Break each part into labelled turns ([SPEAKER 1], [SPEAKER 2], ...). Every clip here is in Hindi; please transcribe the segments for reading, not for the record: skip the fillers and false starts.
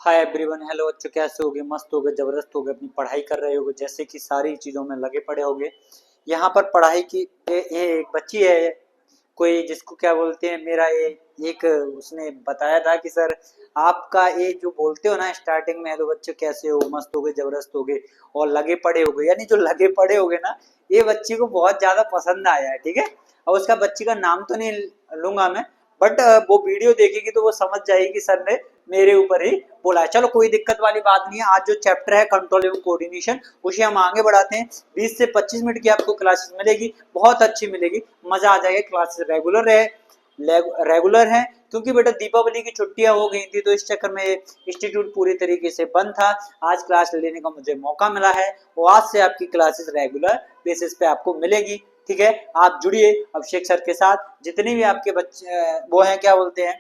[SPEAKER 1] हाय एवरीवन, हेलो बच्चों, कैसे होगे? मस्त होगे, जबरदस्त होगे, अपनी पढ़ाई कर रहे होगे, जैसे कि सारी चीजों में लगे पड़े होगे। यहाँ पर पढ़ाई की ये एक बच्ची है, कोई जिसको क्या बोलते हैं, मेरा ये एक उसने बताया था कि सर आपका ये जो बोलते हो ना स्टार्टिंग में, हेलो बच्चों कैसे हो, मस्त होगे, जबरदस्त होगे और लगे पड़े होगे, यानी जो लगे पड़े होगे ना, ये बच्ची को बहुत ज्यादा पसंद आया है। ठीक है, और उसका बच्ची का नाम तो नहीं लूंगा मैं, बट वो वीडियो देखेगी तो वो समझ जाएगी कि सर ने मेरे ऊपर ही बोला है। चलो कोई दिक्कत वाली बात नहीं है। आज जो चैप्टर है कंट्रोल एवं कोऑर्डिनेशन, उसे हम आगे बढ़ाते हैं। 20 से 25 मिनट की आपको क्लासेस मिलेगी, बहुत अच्छी मिलेगी, मजा आ जाएगा। क्लासेस रेगुलर है क्योंकि बेटा दीपावली की छुट्टियां हो गई थी, तो इस चक्कर में इंस्टीट्यूट पूरी तरीके से बंद था। आज क्लास लेने का मुझे मौका मिला है और आज से आपकी क्लासेस रेगुलर बेसिस पे आपको मिलेगी। ठीक है, आप जुड़िए अभिषेक सर के साथ। जितने भी आपके बच्चे वो हैं, क्या बोलते हैं,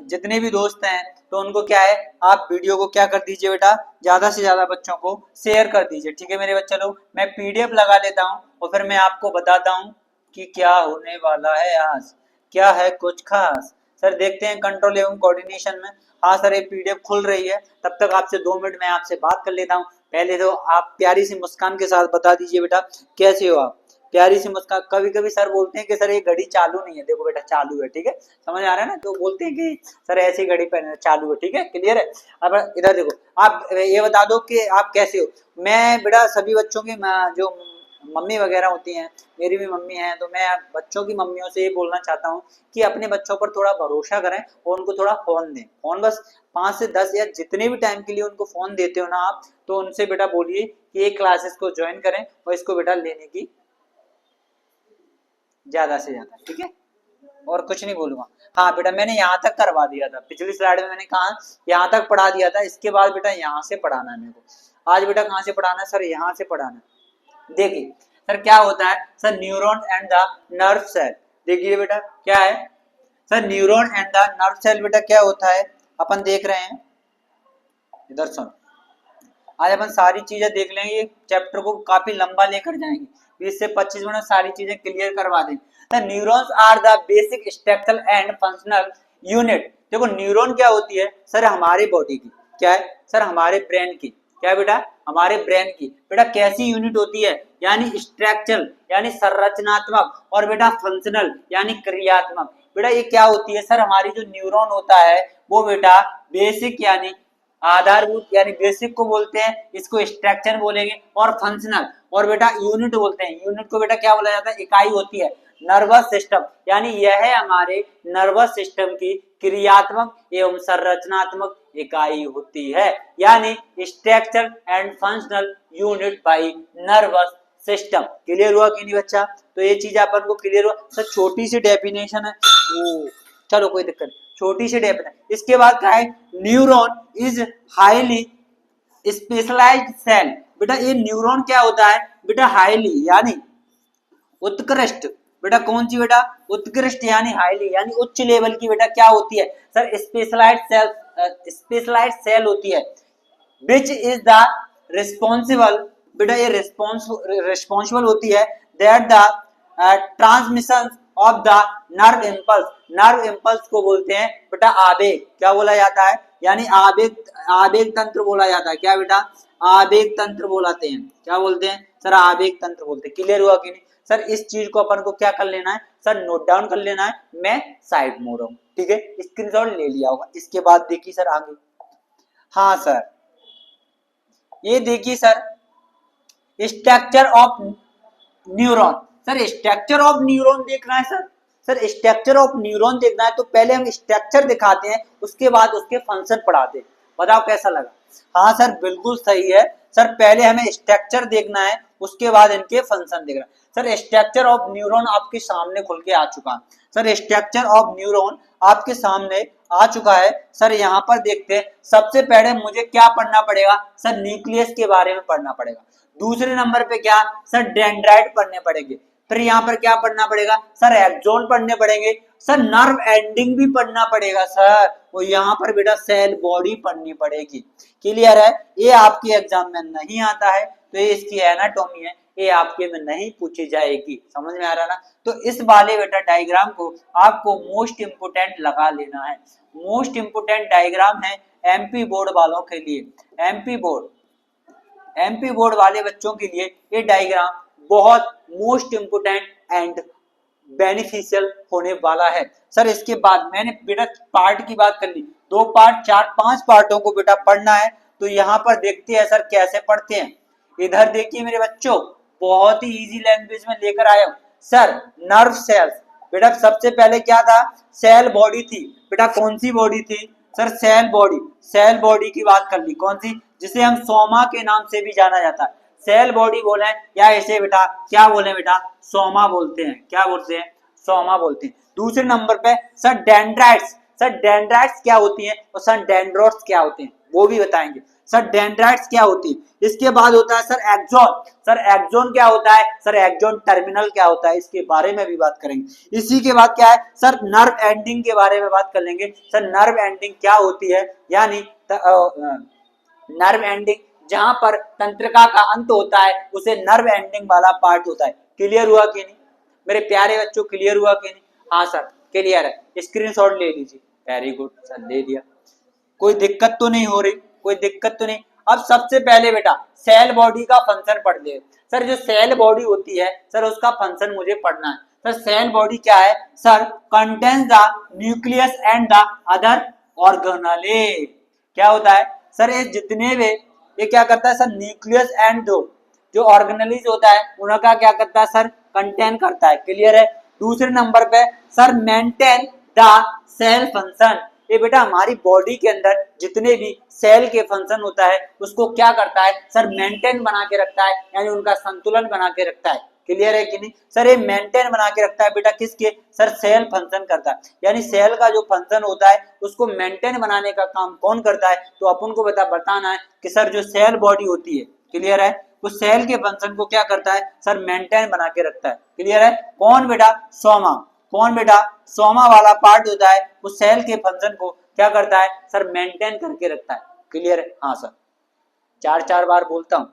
[SPEAKER 1] जितने भी दोस्त हैं, तो उनको क्या है, आप वीडियो को क्या कर दीजिए बेटा, ज्यादा से ज्यादा बच्चों को शेयर कर दीजिए। ठीक है मेरे बच्चे लोग, मैं पीडीएफ लगा लेता हूँ और फिर मैं आपको बताता हूँ कि क्या होने वाला है आज, क्या है कुछ खास। सर देखते हैं कंट्रोल एवं कोऑर्डिनेशन में। हाँ सर, ये पीडीएफ खुल रही है, तब तक आपसे 2 मिनट मैं आपसे बात कर लेता हूँ। पहले तो आप प्यारी सी मुस्कान के साथ बता दीजिए बेटा, कैसे हो आप? प्यारी सी मुस्कान। कभी कभी सर बोलते हैं कि सर ये घड़ी चालू नहीं है, देखो बेटा चालू है। ठीक है, समझ आ रहा है ना? तो बोलते हैं कि सर ऐसी घड़ी पहने चालू है। ठीक है, क्लियर है? अब इधर देखो, आप ये बता दो कि आप कैसे हो। मैं बेटा सभी बच्चों की जो मम्मी वगैरह होती हैं, मेरी भी मम्मी है, तो मैं बच्चों की मम्मियों से ये बोलना चाहता हूँ कि अपने बच्चों पर थोड़ा भरोसा करें और उनको थोड़ा फोन दें। फोन बस 5 से 10 या जितने भी टाइम के लिए उनको फोन देते हो ना आप, तो उनसे बेटा बोलिए कि ये क्लासेस को ज्वाइन करें और इसको बेटा लेने की ज्यादा से ज्यादा। ठीक है, और कुछ नहीं बोलूंगा। हाँ बेटा, मैंने यहाँ तक करवा दिया था, पिछली स्लाइड में मैंने कहा यहाँ तक पढ़ा दिया था। इसके बाद बेटा यहाँ से पढ़ाना है मेरे को। आज बेटा कहाँ से पढ़ाना है सर? यहाँ से पढ़ाना है। देखिए सर क्या होता है, sir neuron and the nerve cell. देखिए बेटा क्या है, sir neuron and the nerve cell बेटा क्या होता है, अपन देख रहे हैं। इधर सुन, आज अपन सारी चीजें देख लेंगे, चैप्टर को काफी लंबा लेकर जाएंगे, 20 से 25 मिनट सारी चीजें क्लियर करवा देंगे। The neurons are the basic structural and functional unit. देखो न्यूरॉन क्या होती है सर? हमारे बॉडी की क्या है सर? हमारे ब्रेन की। क्या बेटा? हमारे ब्रेन की। बेटा कैसी यूनिट होती है? यानी स्ट्रक्चरल यानी संरचनात्मक, और बेटा फंक्शनल यानी क्रियात्मक। बेटा ये क्या होती है सर? हमारी जो न्यूरॉन होता है वो बेटा बेसिक यानी आधारभूत यानी बेसिक को बोलते हैं, इसको स्ट्रक्चर बोलेंगे, और फंक्शनल और बेटा यूनिट बोलते हैं। यूनिट को बेटा क्या बोला जाता है? इकाई होती है। नर्वस सिस्टम यानी यह है हमारे नर्वस सिस्टम की क्रियात्मक एवं संरचनात्मक इकाई होती है, यानी structure and functional unit by nervous system. Clear हुआ कि नहीं बच्चा? तो ये चीज अपन को क्लियर हुआ। सर छोटी सी डेफिनेशन है वो, चलो कोई दिक्कत नहीं, छोटी सी डेफिनेशन। इसके बाद क्या है? Neuron is highly specialised cell. बेटा ये न्यूरॉन क्या होता है बेटा? हाईली यानी उत्कृष्ट। बेटा कौन सी बेटा? उत्कृष्ट यानी हाईली यानी उच्च लेवल की बेटा क्या होती है सर? स्पेशलाइज्ड सेल होती है। विच इज द रिस्पॉन्सिबल, बेटा ये रिस्पॉन्सिबल होती है that the transmission of the nerve impulse. Nerve impulse को बोलते हैं बेटा आवेग। क्या बोला जाता है? यानी आवेग, आवेग तंत्र बोला जाता है। क्या बेटा? आवेग तंत्र बोलाते हैं। क्या बोलते हैं सर? आवेग तंत्र बोलते हैं। क्लियर हुआ कि नहीं सर? इस चीज को अपन को क्या कर लेना है सर? नोट डाउन कर लेना है। मैं साइड में हो रहा हूँ, ठीक है, स्क्रीनशॉट ले लिया होगा। इसके बाद देखिए सर आगे। हाँ सर, ये देखिए sir, structure of neuron. Sir structure of neuron देखना है sir? Sir structure of neuron देखना है तो पहले हम स्ट्रक्चर दिखाते हैं, उसके बाद उसके फंक्शन पढ़ाते हैं। बताओ कैसा लगा? हाँ सर बिल्कुल सही है सर, पहले हमें स्ट्रक्चर देखना है, उसके बाद इनके फंक्शन देखना है। सर स्ट्रक्चर ऑफ न्यूरॉन आपके सामने खुल के आ चुका है। सर स्ट्रक्चर ऑफ न्यूरॉन आपके सामने आ चुका है। सर यहाँ पर देखते हैं, सबसे पहले मुझे क्या पढ़ना पड़ेगा सर? न्यूक्लियस के बारे में पढ़ना पड़ेगा। दूसरे नंबर पे क्या सर? डेंड्राइट पढ़ने पड़ेंगे। फिर यहाँ पर क्या पढ़ना पड़ेगा सर? एक्सोन पढ़ने पड़ेंगे। सर नर्व एंडिंग भी पढ़ना पड़ेगा सर, और यहाँ पर बेटा सेल बॉडी पढ़नी पड़ेगी। क्लियर है? ये आपके एग्जाम में नहीं आता है, तो ये इसकी एनाटॉमी है, ये आपके में नहीं पूछी जाएगी। समझ में आ रहा ना? तो इस वाले बेटा डायग्राम को आपको मोस्ट इंपोर्टेंट लगा लेना है। मोस्ट इंपोर्टेंट डायग्राम है एमपी बोर्ड वालों के लिए, एमपी बोर्ड वाले बच्चों के लिए ये डायग्राम बहुत मोस्ट इंपोर्टेंट एंड बेनिफिशियल होने वाला है। सर इसके बाद मैंने बेटा पार्ट की बात कर ली, 2 पार्ट 4 5 पार्टों को बेटा पढ़ना है। तो यहाँ पर देखते हैं सर कैसे पढ़ते हैं। इधर देखिए मेरे बच्चों, बहुत ही इजी लैंग्वेज में लेकर आया हूं। सर नर्व सेल्स, बेटा सबसे पहले क्या था, सेल बॉडी थी। बेटा कौन सी बॉडी थी sir, cell body. Cell body की बात कर ली, कौन सी, जिसे हम सोमा के नाम से भी जाना जाता है। सेल बॉडी बोले या इसे बेटा क्या बोले, बेटा सोमा बोलते हैं। क्या बोलते हैं, सोमा बोलते हैं। दूसरे नंबर पे सर डेंड्राइट्स। सर डेंड्राइट्स क्या होती है और सर डेंड्रोट्स क्या होते हैं वो भी बताएंगे। सर डेंड्राइट्स क्या होती है। इसके बाद होता है सर एक्सोन। सर एक्सोन क्या होता है, सर एक्सोन टर्मिनल क्या होता है, इसके बारे में भी बात करेंगे। इसी के बाद क्या है सर, नर्व एंडिंग के बारे में बात कर लेंगे। सर नर्व एंडिंग क्या होती है, यानी नर्व एंडिंग जहां पर तंत्रिका का अंत होता है उसे नर्व एंडिंग वाला पार्ट होता है। क्लियर हुआ कि नहीं मेरे प्यारे बच्चों, क्लियर हुआ कि नहीं? हाँ सर क्लियर है, स्क्रीनशॉट ले लीजिए। वेरी गुड सर, ले लिया। कोई दिक्कत तो नहीं हो रही, कोई दिक्कत तो नहीं। अब सबसे पहले बेटा सेल बॉडी का फंक्शन पढ़ ले। सर जो सेल बॉडी होती है सर उसका फंक्शन मुझे पढ़ना है। सर सेल बॉडी क्या है sir, contains the nucleus and the other organelle. क्या होता है सर, ये जितने भी ये क्या करता है सर, न्यूक्लियस एंड दो जो ऑर्गेनेलिज होता है उनका क्या करता है सर, कंटेन करता है। क्लियर है। दूसरे नंबर पे sir maintain the cell function. ये बेटा हमारी बॉडी के अंदर जितने भी सेल के फंक्शन होता है उसको क्या करता है सर, मेंटेन बना के रखता है, यानी उनका संतुलन बना के रखता है। क्लियर है कि नहीं सर, ये मेंटेन बना के रखता है बेटा किसके, सर सेल फंक्शन करता है। यानी सेल का जो फंक्शन होता है उसको मेंटेन बनाने का काम कौन करता है, तो अपन को बताना है कि सर जो सेल बॉडी होती है, क्लियर है, उस सेल के फंक्शन को क्या करता है सर, मेंटेन बना के रखता है। क्लियर है। कौन बेटा, सोमा। कौन बेटा, सोमा वाला पार्ट होता है उस सेल के फंक्शन को क्या करता है सर, मेंटेन करके रखता है। क्लियर है। हाँ सर 4 बार बोलता हूं,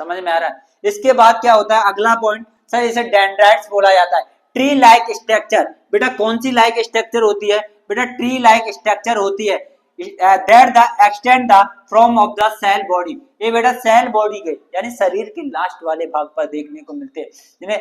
[SPEAKER 1] समझ में आ रहा है। इसके बाद क्या होता है अगला पॉइंट सर, इसे डेंड्राइट्स बोला जाता है। Tree like structure. बेटा कौन सी लाइक स्ट्रक्चर होती है, बेटा ट्री लाइक स्ट्रक्चर होती है that the extend the from of the cell body। ये बेटा सेल बॉडी के यानी शरीर के लास्ट वाले भाग पर देखने को मिलते हैं, जिन्हें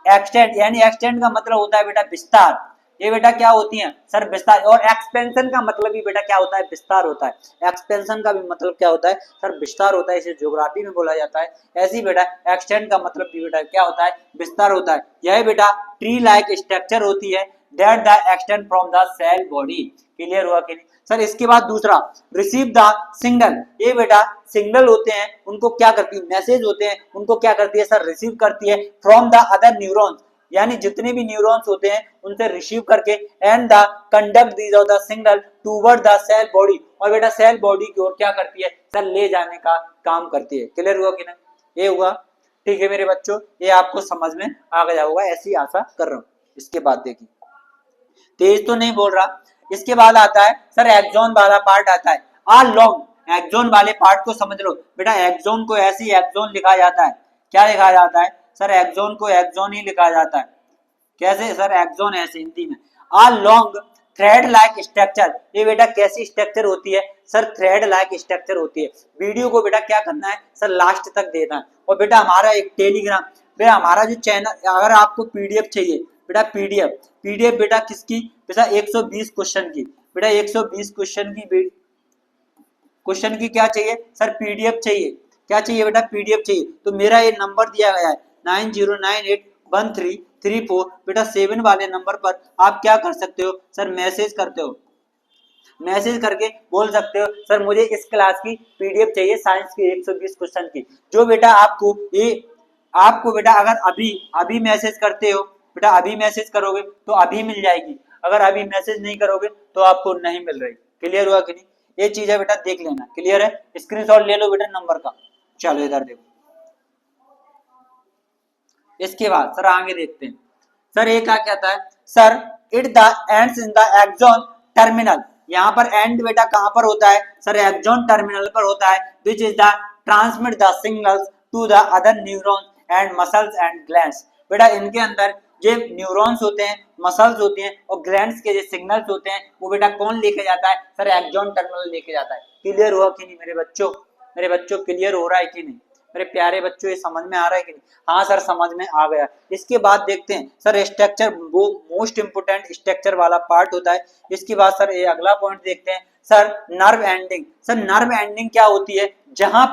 [SPEAKER 1] एक्सटेंड, यानी एक्सटेंड का मतलब होता है बेटा विस्तार। ये बेटा क्या होती है सर, विस्तार। और एक्सपेंशन का मतलब भी बेटा क्या होता है, विस्तार होता है। एक्सपेंशन का भी मतलब क्या होता है सर, विस्तार होता है। इसे ज्योग्राफी में बोला जाता है। ऐसे ही बेटा एक्सटेंड का मतलब भी बेटा क्या होता है, विस्तार होता है। यह बेटा ट्री लाइक स्ट्रक्चर होती है that the extend from the cell body। Clear हुआ कि नहीं सर। इसके बाद दूसरा रिसीव द सिग्नल। ये बेटा सिग्नल होते हैं उनको क्या करती है, मैसेज होते हैं उनको क्या करती है सर, रिसीव करती है फ्रॉम द अदर न्यूरॉन्स, यानी जितने भी न्यूरॉन्स होते हैं उनसे रिसीव करके and the conduct these of the signal toward the cell body. और बेटा सेल बॉडी की ओर क्या करती है सर, ले जाने का काम करती है। क्लियर हुआ कि नहीं, ये हुआ। ठीक है मेरे बच्चों, ये आपको समझ में आ गया होगा, ऐसी आशा कर रहा हूँ। इसके बाद देखिए, तेज तो नहीं बोल रहा। इसके बाद आता है सर एक्सोन वाला पार्ट आता है। आ लॉन्ग एक्सोन वाले पार्ट को समझ लो बेटा। एक्सोन को ऐसे ही एक्सोन लिखा जाता है। क्या लिखा जाता है सर, एक्सोन को एक्सोन ही लिखा जाता है। कैसे सर, एक्सोन ऐसे हिंदी में। आ लॉन्ग थ्रेड लाइक स्ट्रक्चर। ये बेटा कैसी स्ट्रक्चर होती है सर, थ्रेड लाइक स्ट्रक्चर होती है। वीडियो को बेटा क्या करना है सर, लास्ट तक देना है। और बेटा हमारा एक टेलीग्राम, बेटा हमारा जो चैनल, अगर आपको पीडीएफ चाहिए बेटा, पीडीएफ बेटा किसकी, बेटा 120 क्वेश्चन की। बेटा 120 क्वेश्चन की क्या चाहिए सर, पीडीएफ चाहिए। क्या चाहिए बेटा, पीडीएफ चाहिए। तो मेरा ये नंबर दिया गया है 90981334। बेटा 7 वाले नंबर पर आप क्या कर सकते हो सर, मैसेज करते हो। मैसेज करके बोल सकते हो सर मुझे इस क्लास की पीडीएफ चाहिए, साइंस की 120 क्वेश्चन की। जो बेटा आपको बेटा अगर अभी मैसेज करते हो बेटा, अभी मैसेज करोगे तो अभी मिल जाएगी। अगर अभी मैसेज नहीं करोगे तो आपको नहीं मिल रही। क्लियर हुआ कि नहीं, ये चीज है बेटा, देख लेना। क्लियर है। स्क्रीनशॉट ले लो बेटा नंबर का। चलो इधर देखो। इसके बाद सर आगे देखते हैं। सर ये क्या कहता है sir, it the ends in the axon terminal. यहाँ पर एंड बेटा कहाँ पर होता है सर, एक्सोन टर्मिनल पर होता है। Which is the transmit the signals to the other neurons and muscles and glands. बेटा इनके अंदर जो न्यूरॉन्स होते हैं, मसल्स होते हैं और ग्लैंड्स के जो सिग्नल्स होते हैं वो बेटा कौन लेके जाता है सर, एक्सोन टर्मिनल लेके जाता है। क्लियर हुआ कि नहीं मेरे बच्चों? मेरे बच्चों क्लियर हो रहा है कि नहीं? मेरे प्यारे बच्चों ये समझ में आ रहा है कि नहीं? हाँ सर समझ में आ गया। इसके बाद देखते हैं सर स्ट्रक्चर, वो मोस्ट इंपोर्टेंट स्ट्रक्चर वाला पार्ट होता है। इसके बाद सर ये अगला पॉइंट देखते हैं sir nerve ending. Sir nerve ending क्या होती है? जहां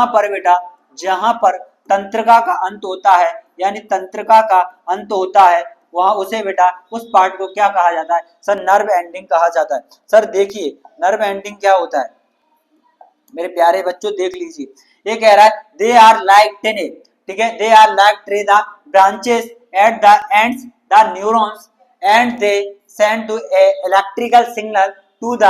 [SPEAKER 1] पर बेटा, जहां पर तंत्रिका का अंत होता है, यानी तंत्रिका का अंत होता है, वहां उसे बेटा उस पार्ट को क्या कहा जाता है? सर नर्व एंडिंग कहा जाता है। सर देखिए नर्व एंडिंग क्या होता है मेरे प्यारे बच्चों, देख लीजिए। ये कह रहा है दे आर लाइक टेने, ठीक है, they are like tree the branches at the ends the neurons and they send to a electrical signal to the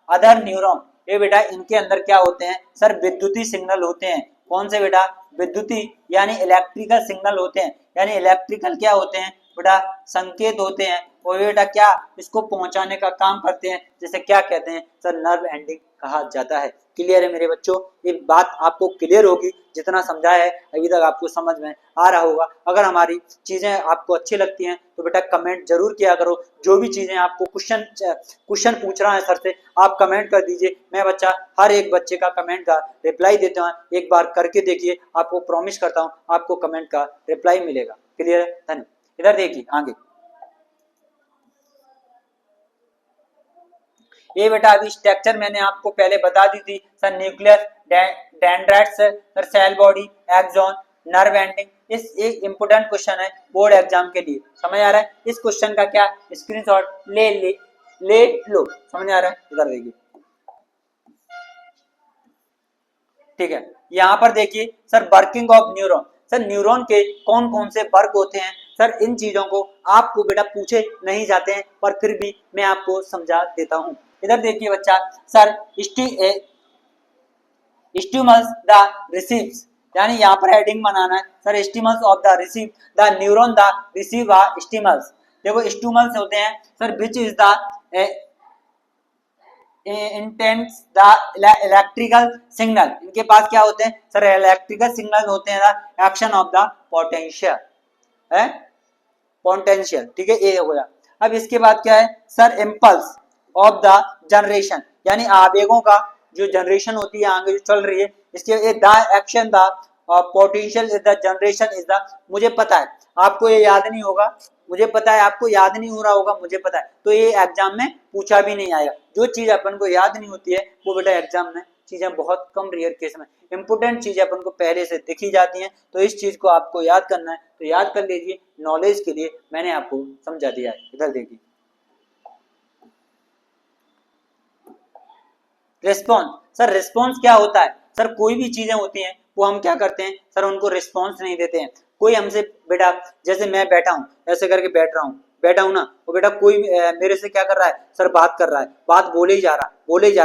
[SPEAKER 1] other neuron. ये बेटा इनके अंदर क्या होते हैं? सर विद्युतीय सिग्नल होते हैं। कौन से बेटा? विद्युतीय यानी इलेक्ट्रिकल सिग्नल होते हैं। यानी इलेक्ट्रिकल क्या होते हैं बेटा? संकेत होते हैं। और बेटा क्या इसको पहुंचाने का काम करते हैं, जैसे क्या कहते हैं? सर नर्व एंडिंग कहा जाता है। क्लियर है मेरे बच्चों? ये बात आपको क्लियर होगी, जितना समझाया है अभी तक आपको समझ में आ रहा होगा। अगर हमारी चीजें आपको अच्छी लगती हैं तो बेटा कमेंट जरूर किया करो। जो भी चीजें आपको क्वेश्चन पूछ रहा है सर से, आप कमेंट कर दीजिए। मैं बच्चा हर एक बच्चे का कमेंट का रिप्लाई देता हूँ। एक बार करके देखिए, आपको प्रॉमिस करता हूँ आपको कमेंट का रिप्लाई मिलेगा। क्लियर है? धन्यवाद। इधर देखिए आगे। ये बेटा अभी स्ट्रक्चर मैंने आपको पहले बता दी थी sir. Nucleus, dendrites, sir cell body, axon, nerve ending. इस एक इंपोर्टेंट क्वेश्चन है बोर्ड एग्जाम के लिए। समझ आ रहा है? इस क्वेश्चन का क्या स्क्रीनशॉट ले लो। समझ आ रहा है? इधर देखिए, ठीक है। यहाँ पर देखिए sir working of neuron. Sir neuron के कौन कौन से वर्क होते हैं सर, इन चीजों को आपको बेटा पूछे नहीं जाते हैं, पर फिर भी मैं आपको समझा देता हूँ। इधर देखिए बच्चा, सर स्टिमुलस द रिसीव्स, यानी यहाँ पर हेडिंग बनाना है sir. Stimulus of the receive the neuron the receive stimulus. देखो स्टिमुलस होते हैं sir which is the intense the electrical signal. इनके पास क्या होते हैं सर? इलेक्ट्रिकल सिग्नल होते हैं the action of the potential है, पोटेंशियल, ठीक है, ये हो गया। अब इसके बाद क्या है sir? Impulse of the generation, यानी आवेगों का जो जनरेशन होती है आगे जो चल रही है, इसके the action the potential is the generation is the. मुझे पता है आपको ये याद नहीं होगा, मुझे पता है आपको याद नहीं हो रहा होगा, मुझे पता है, तो ये एग्जाम में पूछा भी नहीं आएगा। जो चीज अपन को याद नहीं होती है वो बेटा एग्जाम में चीजें बहुत कम रेयर केस में, इंपोर्टेंट चीजें अपन को पहले से दिखी जाती हैं। तो इस चीज को आपको याद करना है तो याद कर लीजिए, नॉलेज के लिए मैंने आपको समझा दिया है। इधर देखिए रिस्पॉन्स। सर रिस्पॉन्स क्या होता है सर? कोई भी चीजें होती हैं वो हम क्या करते हैं सर? उनको रिस्पॉन्स नहीं देते हैं। कोई हमसे बेटा, जैसे मैं बैठा हूँ ऐसे करके बैठा हूँ ना, वो बेटा कोई मेरे से क्या कर रहा है सर? बात कर रहा है, बात बोले ही जा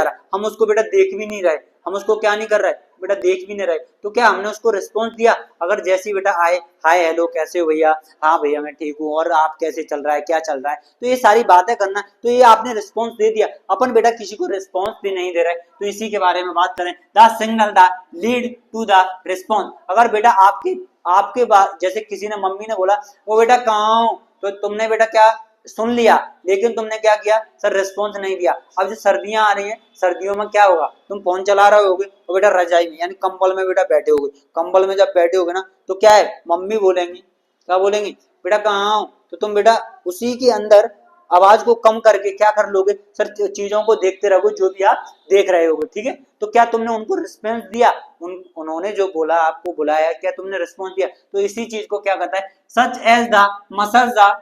[SPEAKER 1] रहा, हम उसको बेटा देख भी नहीं रहे, हम उसको क्या नहीं कर रहे बेटा? देख भी नहीं रहे। तो क्या हमने उसको रिस्पॉन्स दिया? अगर जैसे बेटा आए, हाय हेलो कैसे हो भैया, हाँ भैया मैं ठीक हूँ, और आप कैसे चल रहा है, क्या चल रहा है, तो ये सारी बातें करना, तो ये आपने रिस्पॉन्स दे दिया। अपन बेटा किसी को रिस्पॉन्स भी नहीं दे रहे, तो इसी के बारे में बात करें। The signal the lead to the response. अगर बेटा आपके बात, जैसे किसी ने, मम्मी ने बोला वो बेटा कहाँ हो, तो तुमने बेटा क्या सुन लिया, लेकिन तुमने क्या किया सर? रिस्पॉन्स नहीं दिया। अब जो सर्दियां आ रही हैं, सर्दियों में क्या होगा? तुम फोन चला रहे होगे तो बेटा रजाई में यानी कंबल में बेटा बैठे होगे। कंबल में जब बैठे होगे ना, तो क्या है, मम्मी बोलेंगी, क्या बोलेंगी? बेटा कहाँ हो, तो तुम बेटा उसी के अंदर आवाज को कम करके क्या कर लोगे सर? चीजों को देखते रहोगे जो भी आप देख रहे होगे, ठीक है। तो क्या तुमने उनको रिस्पॉन्स दिया? उन्होंने जो बोला, आपको बुलाया, क्या तुमने रिस्पॉन्स दिया? तो इसी चीज को क्या कहता है? Such as the muscles the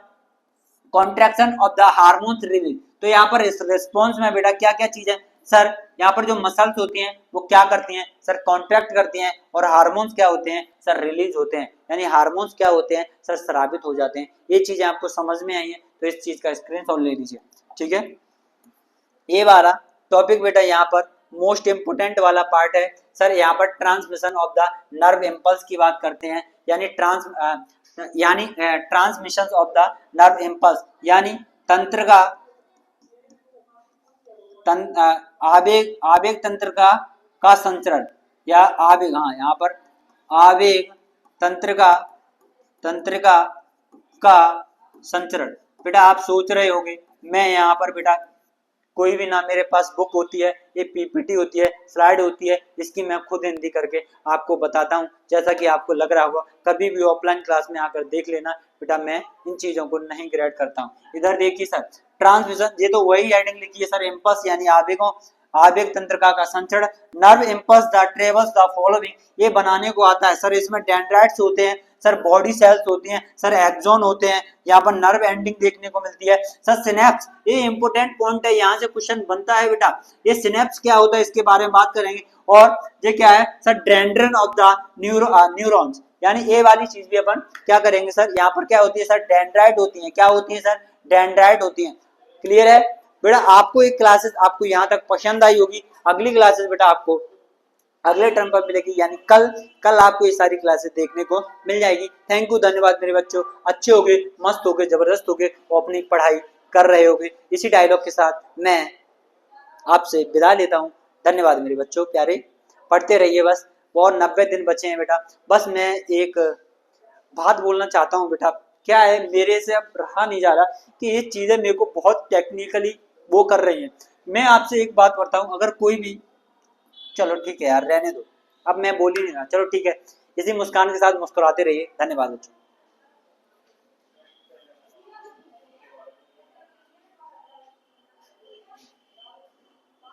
[SPEAKER 1] contraction of the hormones release. तो यहाँ पर रिस्पॉन्स में बेटा क्या क्या चीज है सर? यहाँ पर जो मसल्स होती हैं वो क्या करती हैं सर? कॉन्ट्रैक्ट करती हैं, और हार्मोन्स क्या होते हैं सर? रिलीज होते हैं, यानी हार्मोन्स क्या होते हैं सर? स्रावित हो जाते हैं। ये चीजें आपको समझ में आई है, तो इस चीज का स्क्रीनशॉट ले लीजिए, ठीक है। ये वाला टॉपिक बेटा यहाँ पर मोस्ट इंपोर्टेंट वाला पार्ट है सर। यहाँ पर transmission of the nerve impulse की बात करते हैं, यानी transmission of the nerve impulse, यानी तंत्र का आवेग तंत्र का संचरण, या आवेग, हाँ यहाँ पर आवेग तंत्रिका का संचरण। बेटा आप सोच रहे होंगे मैं यहाँ पर बेटा कोई भी ना मेरे पास बुक होती है, ये पीपीटी होती है, स्लाइड होती है, इसकी मैं खुद हिंदी करके आपको बताता हूँ। जैसा कि आपको लग रहा होगा, कभी भी ऑफलाइन क्लास में आकर देख लेना बेटा, मैं इन चीजों को नहीं ग्रेड करता हूँ। इधर देखिए सर, ट्रांसमिशन, ये तो वही हेडिंग लिखी है सर, इम्पल्स यानी आवेगों, आवेग तंत्रिका का संचरण, nerve impulse the travels the following, ये बनाने को आता है सर। इसमें डेंड्राइट्स होते हैं सर, बॉडी सेल्स होती हैं सर, एक्सॉन होते हैं, यहाँ पर नर्व एंडिंग देखने को मिलती है सर, सिनेप्स, ये इंपोर्टेंट पॉइंट है, यहाँ से क्वेश्चन बनता है बेटा। ये सिनेप्स क्या होता है इसके बारे में बात करेंगे। और ये क्या है सर, डेंड्रन ऑफ द न्यूरॉन्स, यानी ये वाली चीज भी अपन क्या करेंगे सर, यहाँ पर क्या होती है सर, डेंड्राइट होती है। क्या होती है सर, डेंड्राइट होती है। क्लियर है बेटा, आपको एक क्लासेस आपको यहाँ तक पसंद आई होगी। अगली क्लासेस बेटा आपको अगले टर्म पर मिलेगी, यानी कल आपको ये सारी क्लासेस देखने को मिल जाएगी। थैंक यू, धन्यवाद मेरे बच्चों। अच्छे होगे, मस्त होगे, जबरदस्त होगे और अपनी पढ़ाई कर रहे होगे। इसी डायलॉग के साथ मैं आपसे विदा लेता हूँ। धन्यवाद मेरे बच्चों प्यारे, पढ़ते रहिए बस, और 90 दिन बचे हैं बेटा। बस मैं एक बात बोलना चाहता हूँ बेटा, क्या है, मेरे से अब रहा नहीं जा रहा कि ये चीजें मेरे को बहुत टेक्निकली वो कर रही हैं। मैं आपसे एक बात करता हूँ, अगर कोई भी, चलो ठीक है यार रहने दो, अब मैं बोल ही नहीं रहा, चलो ठीक है, इसी मुस्कान के साथ मुस्कुराते रहिए। धन्यवाद बच्चों।